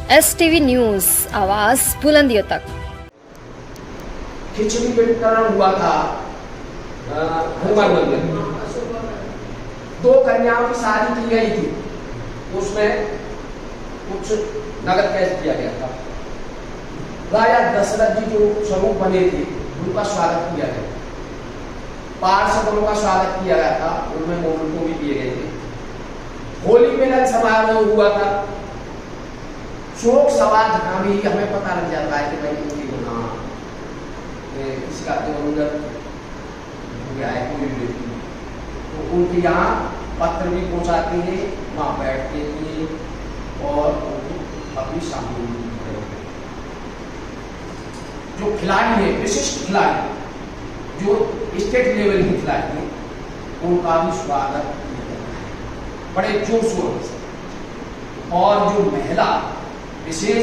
STV news, आवाज़ बुलंदियों तक। खिचड़ी वितरण हुआ था हनुमान मंदिर में। 2 कन्याओं की शादी की गई थी, उसमें कुछ नगद कैश दिया गया था। राजा दशरथ जी जो स्वरूप बने थे उनका स्वागत किया गया, पार्षदों का स्वागत किया गया था, उनमें मोहन भी दिए गए थे। होली मिलन समारोह हुआ था। शोक सभा जहाँ भी हमें पता लग जाता है कि भाई उनकी यहाँ इसका दिवंगत हो गया है कोई व्यक्ति, तो उनके यहाँ पत्र भी पहुँचाते हैं, वहाँ बैठते हैं और अपनी शामिल जो खिलाड़ी है, विशिष्ट खिलाड़ी जो स्टेट लेवल के खिलाड़ी हैं, उनका भी स्वागत किया जाता है बड़े जोश शोर से। और जो महिला विशेष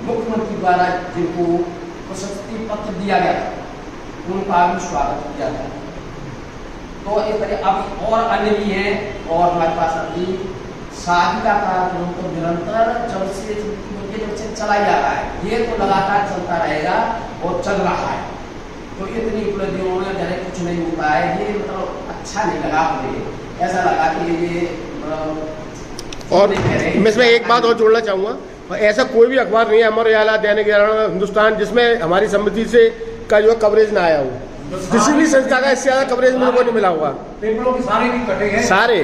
मुख्यमंत्री द्वारा जिनको प्रशस्ति पत्र दिया गया था, उनका भी स्वागत किया जाता है। तो इस तरह अब और अन्य भी हैं, और हमारे पास अभी शादी का कार्यक्रम तो निरंतर जब से चला जा रहा है, ये तो लगातार चलता रहेगा और चल रहा है। तो इतनी उपलब्धियों में जरा कुछ नहीं होता है, ये मतलब अच्छा नहीं लगा मुझे, ऐसा लगा कि ये और मैं इसमें एक बात और जोड़ना चाहूँगा, ऐसा कोई भी अखबार नहीं है अमर उजाला, दैनिक जागरण, हिंदुस्तान, जिसमें हमारी समिति से का जो कवरेज ना आया हो। किसी भी संस्था का इससे ज़्यादा कवरेज मेरे को नहीं मिला हुआ। पेपरों के सारे भी कटे हैं, सारे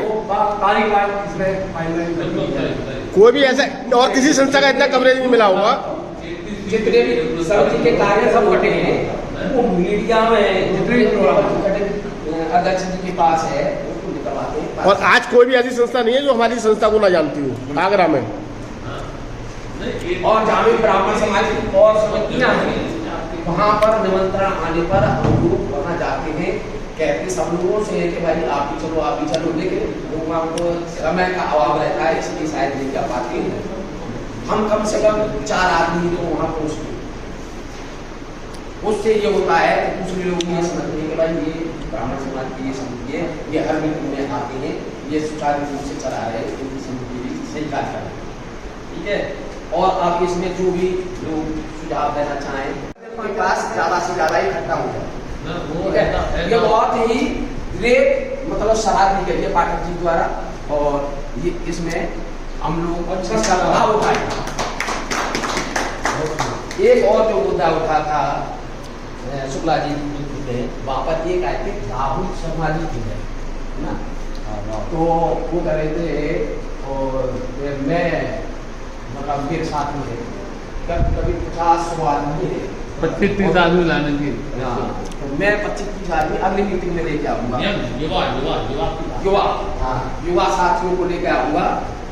कोई भी ऐसा और किसी संस्था का इतना कवरेज नहीं मिला होगा। जितने भी समिति के कार्य सब कटे हैं, वो मीडिया में जितने अध्यक्ष जी के पास है उसको निकलवाते हैं। और आज कोई भी ऐसी संस्था नहीं है जो हमारी संस्था को ना जानती हो आगरा में। और जहाँ भी ब्राह्मण समाज की और समितियाँ हैं, वहाँ पर निमंत्रण आने पर हम लोग वहाँ जाते हैं, कहते सब लोगों से कि भाई आप भी चलो, आप भी चलो, लेकिन वहाँ को समय का अभाव रहता है, इसलिए शायद नहीं जा पाते हैं। हम कम से कम 4 आदमी तो वहाँ पहुँचते हैं। उससे ये होता है कि दूसरे लोग ये समझते हैं कि भाई ये ब्राह्मण समाज की ये समिति है, ये हर मीटिंग में आते हैं, ये सुचारू रूप से चला रहे हैं, इनकी समिति भी सही कार्य कर रहे हैं। ठीक है, और आप इसमें जो भी लोग सुझाव देना चाहें, आपके पास ज़्यादा से ज़्यादा इकट्ठा हो जाए। ये बहुत ही लेट मतलब सलाह दी गई है पाठक जी द्वारा, और ये इसमें हम लोग इसका लाभ उठाए। एक और जो मुद्दा उठा था शुक्ला जी ने, वहाँ पर एक आए थे राहुल शर्मा जी थे ना, तो वो कह रहे थे और मैं मतलब मेरे साथ में कभी 50-100 आदमी है, 25-30 आदमी लाने की। तो मैं 25-30 आदमी अगली मीटिंग में लेके आऊँगा, युवा साथियों को लेके आऊँगा।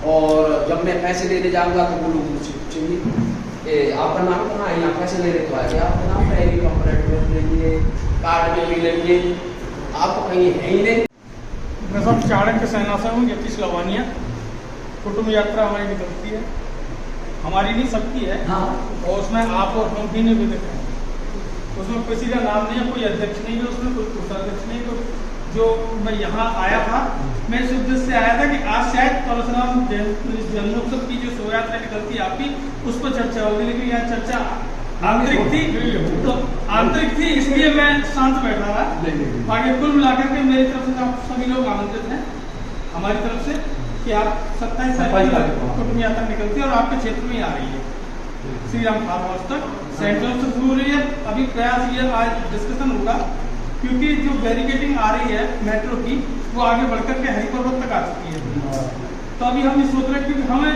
और जब मैं पैसे लेने जाऊँगा तो वो लोग मुझसे पूछेंगे आपका नाम कहाँ है, यहाँ पैसे लेने तो आएगा, आपका नाम पहले कंप्लेंट में लेंगे, कार्ड में भी लेंगे, आपको कहीं है ही नहीं। मैं सब चाणक्य सेना से हूँ, यतीश लवानिया। कुटुंब यात्रा हमारी निकलती है, हमारी नहीं सबकी है। हाँ। और उसमें आप और हम भी निवेदक हैं, उसमें किसी का नाम नहीं है, कोई अध्यक्ष नहीं है, उसमें कोई कोषाध्यक्ष नहीं है। जो मैं यहाँ आया था, मैं इस उद्देश्य से आया था कि आज शायद परशुराम जन्मोत्सव की जो शोभा यात्रा निकलती है आपकी, उस पर चर्चा होगी, लेकिन यहाँ चर्चा आंतरिक थी, तो आंतरिक थी, इसलिए मैं शांत बैठा रहा। बाकी कुल मिलाकर के मेरी तरफ से आप सभी लोग आमंत्रित हैं हमारी तरफ से कि आप 27 तारीख को कुटुंब यात्रा निकलती है और आपके क्षेत्र में आ रही है, श्री राम फार्म हाउस तक सेंट्रल से शुरू हो रही है। अभी प्रयास ये आज डिस्कशन होगा, क्योंकि जो बैरिकेडिंग आ रही है मेट्रो की, वो आगे बढ़कर के हरिपर्वत तक आ चुकी है। तो अभी हम ये सोच रहे हैं कि हमें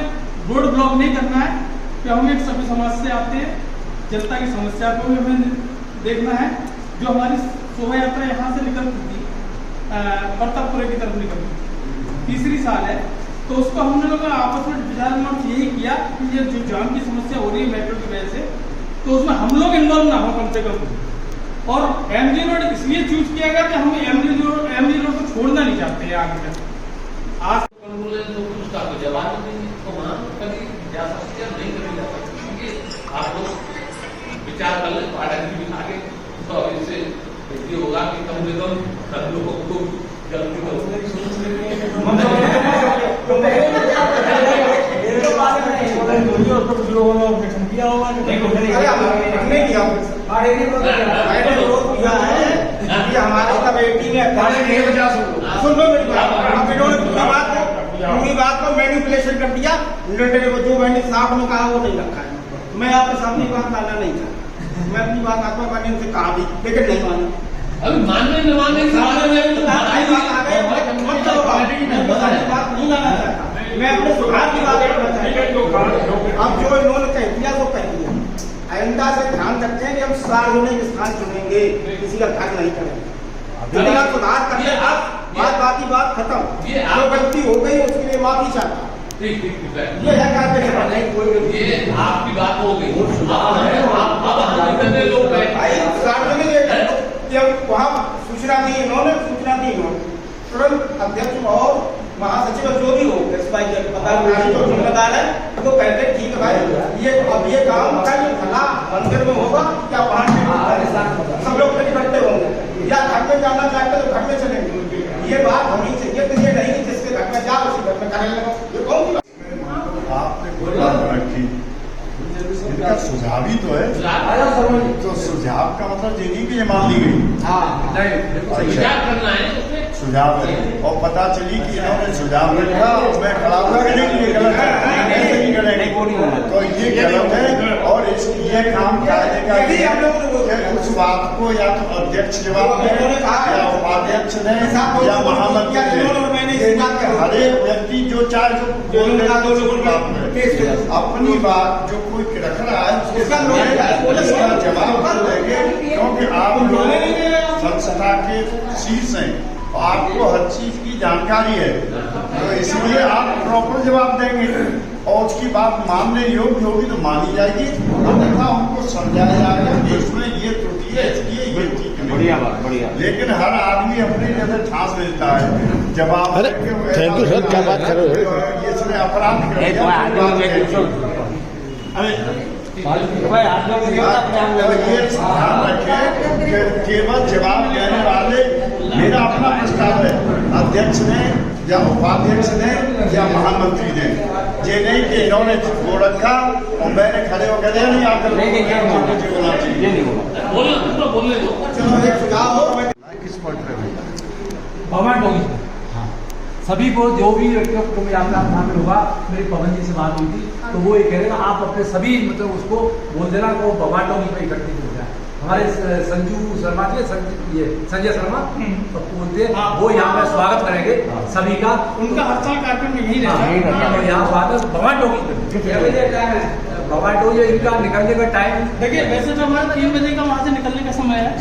रोड ब्लॉक नहीं करना है, कि हम एक सभी समाज से आते हैं, जनता की समस्या को भी हमें देखना है। जो हमारी शोभा यात्रा यहाँ से निकलती थी प्रतापपुर की तरफ निकलती थी, तीसरी साल है, तो उसको हमने लोग आपस में विचार विमर्श यही किया कि ये जो जाम की समस्या हो रही है मेट्रो की वजह से, तो उसमें हम लोग इन्वॉल्व ना हो कम से कम। और एमजी रोड इसलिए चूज किया गया कि हम एमजी रोड को छोड़ना नहीं चाहते हैं आगे तक। आज उसका कोई जवाब नहीं, तो वहाँ कभी जा सकते हैं, नहीं कभी जा सकते, क्योंकि आप लोग विचार कर ले पाठक जी आगे, तो अब इससे ये होगा कि कम से कम सब लोगों को गलती तो लोगों ने ऑब्जेक्शन किया होगा कि नहीं किया मैंने विरोध किया है कि हमारी कमेटी ने सुन लो मेरी बात, अब इन्होंने पूरी बात को मैनिपुलेशन कर दिया। जो मैंने साहब ने कहा वो नहीं रखा है। मैं आपके सामने बात मानना नहीं चाहता, मैं अपनी बात आत्मा मैंने उनसे कहा भी, लेकिन नहीं माना। अभी मानने न मानने की बात बात नहीं लाना चाहता, मैं अपने सुधार की बात करना चाहता। अब जो इन्होंने कह दिया वो कह दिया, आइंदा से ध्यान रखते हैं कि हम सार्वजनिक स्थान चुनेंगे, किसी का घर नहीं करेंगे। यदि आप सुधार करते आप बाकी बात खत्म, जो गलती हो गई उसके लिए माफी चाहता। ठीक ये है क्या नहीं कोई ये आपकी बात हो गई। लोग वहाँ सूचना दी इन्होंने तुरंत अध्यक्ष और महासचिव जो भी हो पता तो जिम्मेदार है तो कहते ठीक है भाई ये काम कल फला मंदिर में होगा क्या वहाँ सब लोग इकट्ठे होंगे या घर में जाना चाहते तो घर में चलेंगे। ये बात होनी चाहिए तो ये नहीं जिसके घर में जाओ उसी घर में करने लगो। ये कौन सी आपने कोई बात रखी, इनका सुझाव ही तो है, तो सुझाव का मतलब ये नहीं कि ये मान ली गई। क्या करना है सुझाव है और पता चली कि इन्होंने सुझाव रखा और मैं खड़ा हुआ कि नहीं ये गलत है, ऐसे नहीं करेंगे तो ये गलत है। और ये काम कायदे का उस बात को या तो अध्यक्ष जवाब दे या उपाध्यक्ष ने या महामंत्री हर एक व्यक्ति जो चाहे अपनी बात जो कोई रख रहा है उसका जवाब देंगे, क्योंकि आप लोग संस्था के शीर्ष हैं और आपको हर चीज की जानकारी है, तो इसलिए आप प्रॉपर जवाब देंगे और उसकी बात मानने योग्य होगी तो मानी जाएगी, अन्यथा उनको समझाया जाएगा कि इसमें ये त्रुटि है इसलिए ये ठीक है। बढ़िया। लेकिन हर आदमी अपनी जैसे ठास देता है जवाब। थैंक यू सर, क्या बात कर रहे हो? इसने अपराध कर दिया। ध्यान रखें केवल जवाब देने वाले मेरा अपना प्रस्ताव है, अध्यक्ष ने या उपाध्यक्ष ने या महामंत्री ने ये नहीं कि इन्होंने वो रखा और मैंने खड़े होकर नहीं आकर बोलना चाहिए। बोलने दो। चलो एक सुझाव हो किस पॉइंट पे भवन होगी सभी को जो भी व्यक्तियों को यात्रा शामिल होगा। मेरी पवन जी से बात हुई थी तो वो ये कह रहे हैं आप अपने सभी मतलब उसको बोल देना को भवन टोगी में इकट्ठित हो जाए। हमारे संजू शर्मा जी ये संजय शर्मा बोलते हैं वो यहाँ पे स्वागत करेंगे सभी का। उनका हर साल कार्यक्रम में यही रहता है और यहाँ स्वागत भवन टोगी भवन टोगी इनका निकलने का टाइम देखिए वैसे तो हमारा 3 बजे का वहाँ से निकलने का समय है,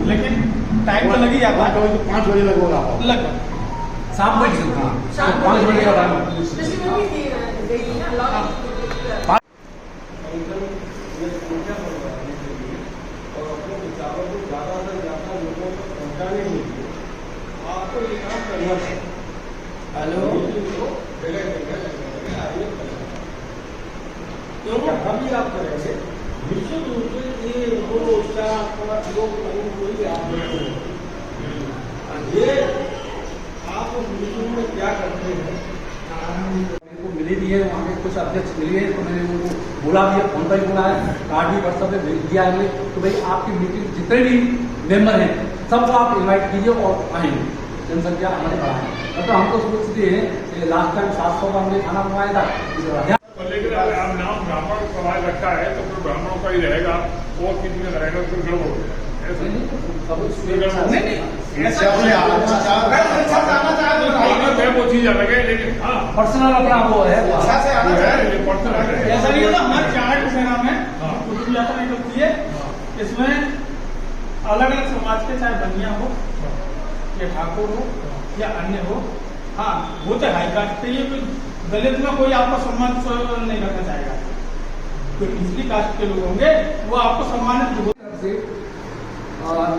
लेकिन टाइम तो लग ही जाता है 5 बजे लगभग लगभग शाम को 5 बजे का टाइम। हेलो अभी आप करेंगे निश्चित रूप से ये ये आप मीटिंग में क्या करते हैं को मिली भी है, वहाँ के कुछ अध्यक्ष मिले हैं तो मैंने उनको बोला भी है, फोन पर ही बोला है, कार्ड भी व्हाट्सएप पे भेज दिया है तो भाई आपकी मीटिंग जितने भी मेंबर हैं सबको आप इनवाइट कीजिए और आएंगे, जनसंख्या हमारे बढ़ाएं। तो हम तो सोचते हैं लास्ट टाइम 700 का हमने खाना मंगाया था। लेकिन अगर आप नाम ब्राह्मण समाज रखा है तो फिर ब्राह्मणों का ही रहेगा और किसी में रहेगा फिर गड़बड़ हो जाएगा। पर्सनल अपना वो है ऐसा नहीं होता। हमारे चार्ट सेना में कुछ यात्रा निकलती है, इसमें अलग अलग समाज के चाहे बनिया हो या ठाकुर हो या अन्य हो, हाँ वो तो हाई कास्ट के लिए दलित में कोई आपको सम्मान नहीं करना चाहेगा, कोई निचली कास्ट के लोग होंगे वो आपको सम्मानित।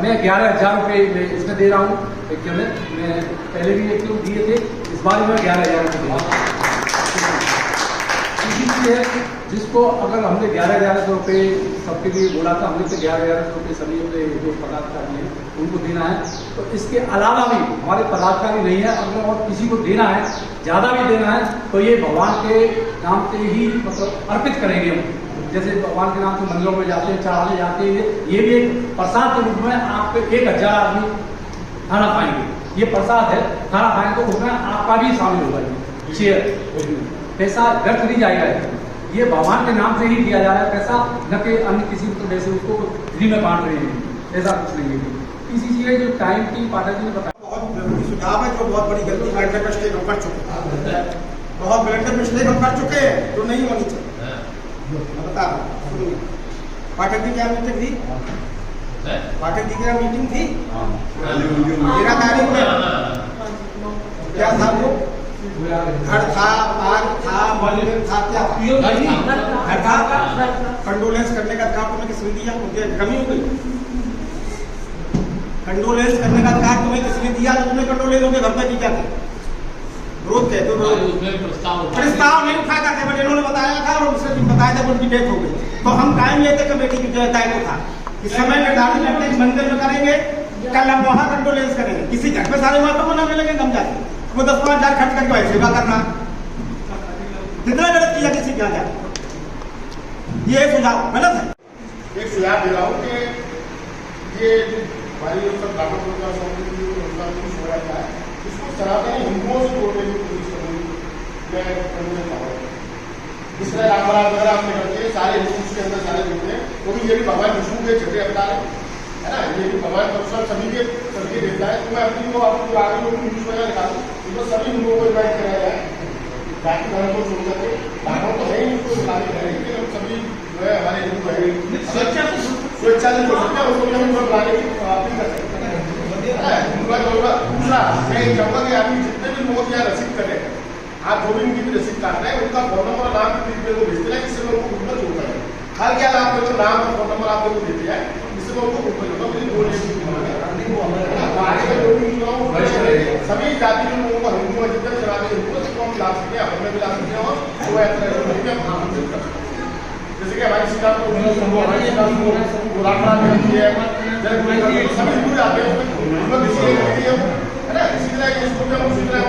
मैं 11,000 रुपये इसमें दे रहा हूँ व्यक्तियों में, मैं पहले भी व्यक्तियों को दिए थे, इस बार मैं 11,000 रुपये दे रहा हूँ। जिसको अगर हमने 11,000 रुपये सबके लिए बोला था, हमने तो 11,000 रुपये सभी जो पदाधिकारी हैं उनको देना है। तो इसके अलावा भी हमारे पदाधिकारी नहीं है, अगर और किसी को देना है ज़्यादा भी देना है तो ये भगवान के नाम से ही मतलब अर्पित करेंगे हम। जैसे भगवान के नाम से मंदिरों में जाते हैं, चढ़ाने जाते हैं, ये भी एक प्रसाद के रूप में आप 1000 आदमी खाना खाएंगे। ये प्रसाद है, खाना खाएंगे तो उसमें आपका भी शामिल होगा। शेयर पैसा व्यर्थ नहीं जाएगा, ये भगवान के नाम से ही दिया जा रहा है पैसा, न कि अन्य किसी मतलब जैसे उसको फ्री में बांट रहे हैं, ऐसा कुछ नहीं है। इसी चीज़ जो टाइम की पाठक जी ने बताया बहुत जरूरी सुझाव है, जो बहुत बड़ी गलती ब्लंडर मिस्टेक हम कर चुके हैं, बहुत ब्लंडर मिस्टेक हम कर चुके हैं जो नहीं होनी चाहिए। मैं बता रहा हूँ, सुनिए। पाठक जी क्या मीटिंग थी? पाठक जी की मीटिंग थी 13 तारीख में, क्या था वो? घर था, पार्क था, मंदिर था, क्या घर था? कंडोलेंस करने का अधिकार तुम्हें किसने दिया? मुझे कमी हो गई। कंडोलेंस करने का अधिकार तुम्हें किसने दिया? तो तुम्हें कंडोलेंस होंगे घर पे की क्या थे? रोज कहते हो प्रस्ताव नहीं उठाया था, केवल इन्होंने बताया था और उससे बताया था उनकी डेथ हो गई। तो हम कायम ये थे कमेटी की जो दायित्व था इस समय निर्धारित करते मंदिर में करेंगे, कल हम वहाँ कंडोलेंस करेंगे। किसी घर पे सारे माता मनाने लगे हम जाके, वो 10-5 हज़ार खर्च करके वही सेवा करना, कितना गलत किया किसी क्या जाए। ये सुझाव गलत है। एक सुझाव दे रहा हूँ कि ये हमारी जो सब ब्राह्मण रोजगार समिति रोजगार कुछ हो रहा है, इसको सनातनी हिंदुओं से जोड़ने की कोशिश करूँगी मैं करना चाहूँगा। जिस तरह रामराज वगैरह आपने करते हैं, सारे हिंदू उसके अंदर सारे जुड़ते हैं, क्योंकि ये भी भगवान विष्णु के छठे अवतार है ना, ये भी भगवान परशुराम सभी के देवता है। तो मैं अपनी जो आपको आगे लोग न्यूज वगैरह निकालूँ, इनको सभी हिंदुओं को इन्वाइट कराया जाए, बाकी धर्म को छोड़ करके। ब्राह्मण तो है ही उसको निकाले करें, लेकिन हम सभी जो है हमारे हिंदू है स्वेच्छा से जोड़ सकते हैं, उसको भी हम बुलाने की अपील कर सकते हैं। दूसरा मैं ये चाहूँगा कि अभी जितने भी लोग यहाँ रसीद कर रहे हैं, आप जो भी उनकी भी रसीद काट रहे हैं, उनका फोन नंबर और नाम की को भेजते हैं, जिससे लोगों को ग्रुप में जोड़ता है। हर क्या आप जो नाम और फोन नंबर आप लोगों को देते हैं, जिससे लोगों को ग्रुप में जोड़ता है। सभी जाति के लोगों को हिंदू में जितने चलाते हैं उसको हम ला सकते हैं, हमें भी ला सकते हैं और शोभा यात्रा हम आमंत्रित कर सकते हैं। जैसे कि हमारी सीता को रामराज मिलती है, सभी हिंदू जाते हैं, है ना। इसी तरह इसको भी हम उसी तरह